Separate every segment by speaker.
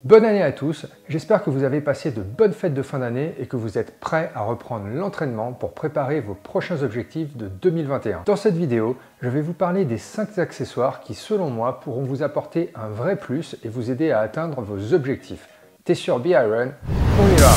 Speaker 1: Bonne année à tous, j'espère que vous avez passé de bonnes fêtes de fin d'année et que vous êtes prêts à reprendre l'entraînement pour préparer vos prochains objectifs de 2021. Dans cette vidéo, je vais vous parler des 5 accessoires qui, selon moi, pourront vous apporter un vrai plus et vous aider à atteindre vos objectifs. T'es sur BIRUN, on y va!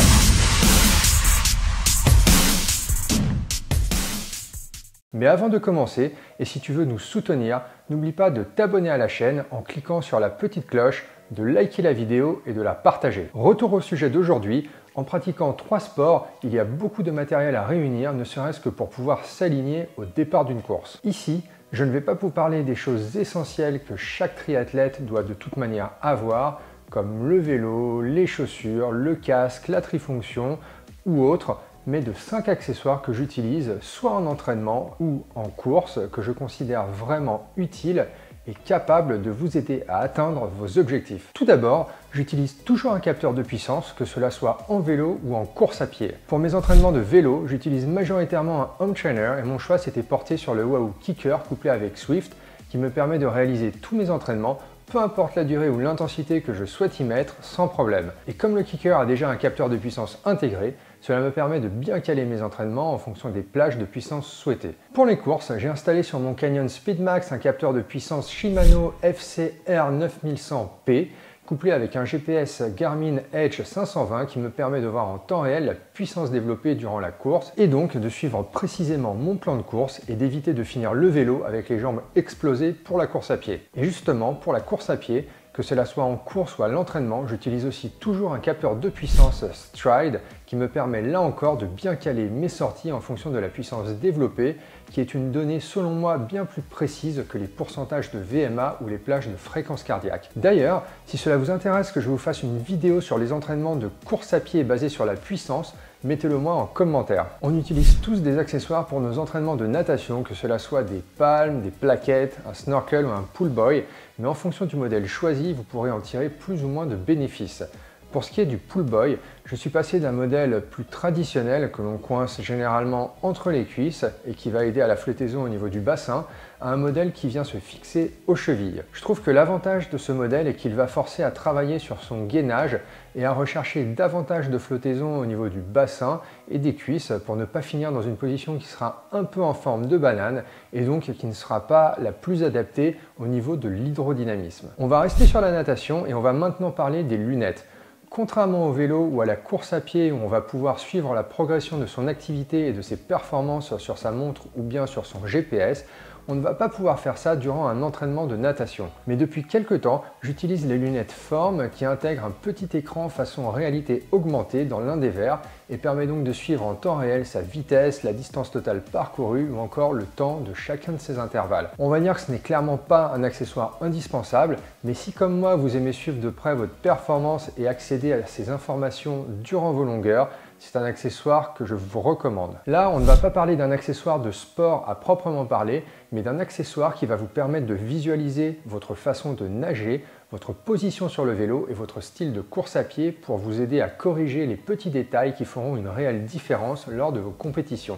Speaker 1: Mais avant de commencer, et si tu veux nous soutenir, n'oublie pas de t'abonner à la chaîne en cliquant sur la petite cloche, de liker la vidéo et de la partager. Retour au sujet d'aujourd'hui, en pratiquant 3 sports, il y a beaucoup de matériel à réunir, ne serait-ce que pour pouvoir s'aligner au départ d'une course. Ici, je ne vais pas vous parler des choses essentielles que chaque triathlète doit de toute manière avoir, comme le vélo, les chaussures, le casque, la trifonction ou autres, mais de 5 accessoires que j'utilise soit en entraînement ou en course, que je considère vraiment utiles et capables de vous aider à atteindre vos objectifs. Tout d'abord, j'utilise toujours un capteur de puissance, que cela soit en vélo ou en course à pied. Pour mes entraînements de vélo, j'utilise majoritairement un home trainer et mon choix s'était porté sur le Wahoo Kicker couplé avec Swift, qui me permet de réaliser tous mes entraînements, peu importe la durée ou l'intensité que je souhaite y mettre, sans problème. Et comme le Kicker a déjà un capteur de puissance intégré, cela me permet de bien caler mes entraînements en fonction des plages de puissance souhaitées. Pour les courses, j'ai installé sur mon Canyon Speedmax un capteur de puissance Shimano FCR 9100P, couplé avec un GPS Garmin Edge 520 qui me permet de voir en temps réel la puissance développée durant la course et donc de suivre précisément mon plan de course et d'éviter de finir le vélo avec les jambes explosées pour la course à pied. Et justement, pour la course à pied, que cela soit en course ou à l'entraînement, j'utilise aussi toujours un capteur de puissance Stride qui me permet là encore de bien caler mes sorties en fonction de la puissance développée, qui est une donnée selon moi bien plus précise que les pourcentages de VMA ou les plages de fréquence cardiaque. D'ailleurs, si cela vous intéresse que je vous fasse une vidéo sur les entraînements de course à pied basés sur la puissance, mettez-le moi en commentaire. On utilise tous des accessoires pour nos entraînements de natation, que cela soit des palmes, des plaquettes, un snorkel ou un pull buoy, mais en fonction du modèle choisi, vous pourrez en tirer plus ou moins de bénéfices. Pour ce qui est du pull buoy, je suis passé d'un modèle plus traditionnel que l'on coince généralement entre les cuisses et qui va aider à la flottaison au niveau du bassin, à un modèle qui vient se fixer aux chevilles. Je trouve que l'avantage de ce modèle est qu'il va forcer à travailler sur son gainage et à rechercher davantage de flottaison au niveau du bassin et des cuisses pour ne pas finir dans une position qui sera un peu en forme de banane et donc qui ne sera pas la plus adaptée au niveau de l'hydrodynamisme. On va rester sur la natation et on va maintenant parler des lunettes. Contrairement au vélo ou à la course à pied où on va pouvoir suivre la progression de son activité et de ses performances sur sa montre ou bien sur son GPS, on ne va pas pouvoir faire ça durant un entraînement de natation. Mais depuis quelques temps, j'utilise les lunettes Form qui intègrent un petit écran façon réalité augmentée dans l'un des verres et permet donc de suivre en temps réel sa vitesse, la distance totale parcourue ou encore le temps de chacun de ses intervalles. On va dire que ce n'est clairement pas un accessoire indispensable, mais si comme moi vous aimez suivre de près votre performance et accéder à ces informations durant vos longueurs, c'est un accessoire que je vous recommande. Là, on ne va pas parler d'un accessoire de sport à proprement parler, mais d'un accessoire qui va vous permettre de visualiser votre façon de nager, votre position sur le vélo et votre style de course à pied pour vous aider à corriger les petits détails qui feront une réelle différence lors de vos compétitions.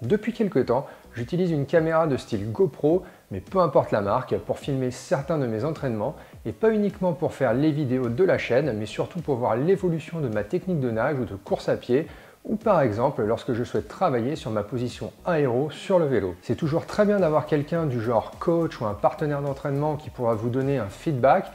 Speaker 1: Depuis quelques temps, j'utilise une caméra de style GoPro, mais peu importe la marque, pour filmer certains de mes entraînements et pas uniquement pour faire les vidéos de la chaîne, mais surtout pour voir l'évolution de ma technique de nage ou de course à pied, ou par exemple lorsque je souhaite travailler sur ma position aéro sur le vélo. C'est toujours très bien d'avoir quelqu'un du genre coach ou un partenaire d'entraînement qui pourra vous donner un feedback,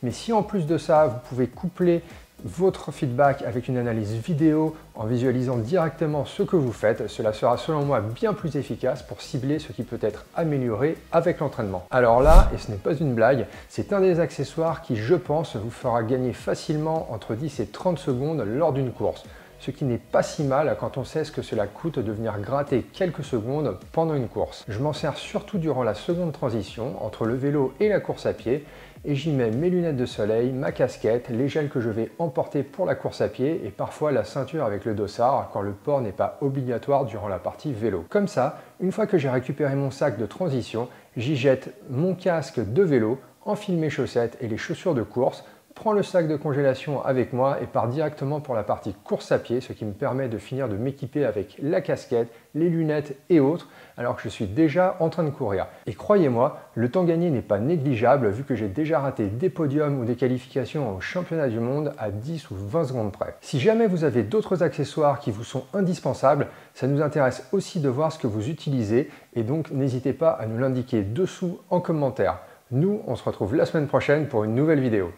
Speaker 1: mais si en plus de ça, vous pouvez coupler votre feedback avec une analyse vidéo en visualisant directement ce que vous faites, cela sera selon moi bien plus efficace pour cibler ce qui peut être amélioré avec l'entraînement. Alors là, et ce n'est pas une blague, c'est un des accessoires qui, je pense, vous fera gagner facilement entre 10 et 30 secondes lors d'une course. Ce qui n'est pas si mal quand on sait ce que cela coûte de venir gratter quelques secondes pendant une course. Je m'en sers surtout durant la seconde transition entre le vélo et la course à pied et j'y mets mes lunettes de soleil, ma casquette, les gels que je vais emporter pour la course à pied et parfois la ceinture avec le dossard quand le port n'est pas obligatoire durant la partie vélo. Comme ça, une fois que j'ai récupéré mon sac de transition, j'y jette mon casque de vélo, enfile mes chaussettes et les chaussures de course, prends le sac de congélation avec moi et pars directement pour la partie course à pied, ce qui me permet de finir de m'équiper avec la casquette, les lunettes et autres, alors que je suis déjà en train de courir. Et croyez-moi, le temps gagné n'est pas négligeable vu que j'ai déjà raté des podiums ou des qualifications au championnat du monde à 10 ou 20 secondes près. Si jamais vous avez d'autres accessoires qui vous sont indispensables, ça nous intéresse aussi de voir ce que vous utilisez et donc n'hésitez pas à nous l'indiquer dessous en commentaire. Nous, on se retrouve la semaine prochaine pour une nouvelle vidéo.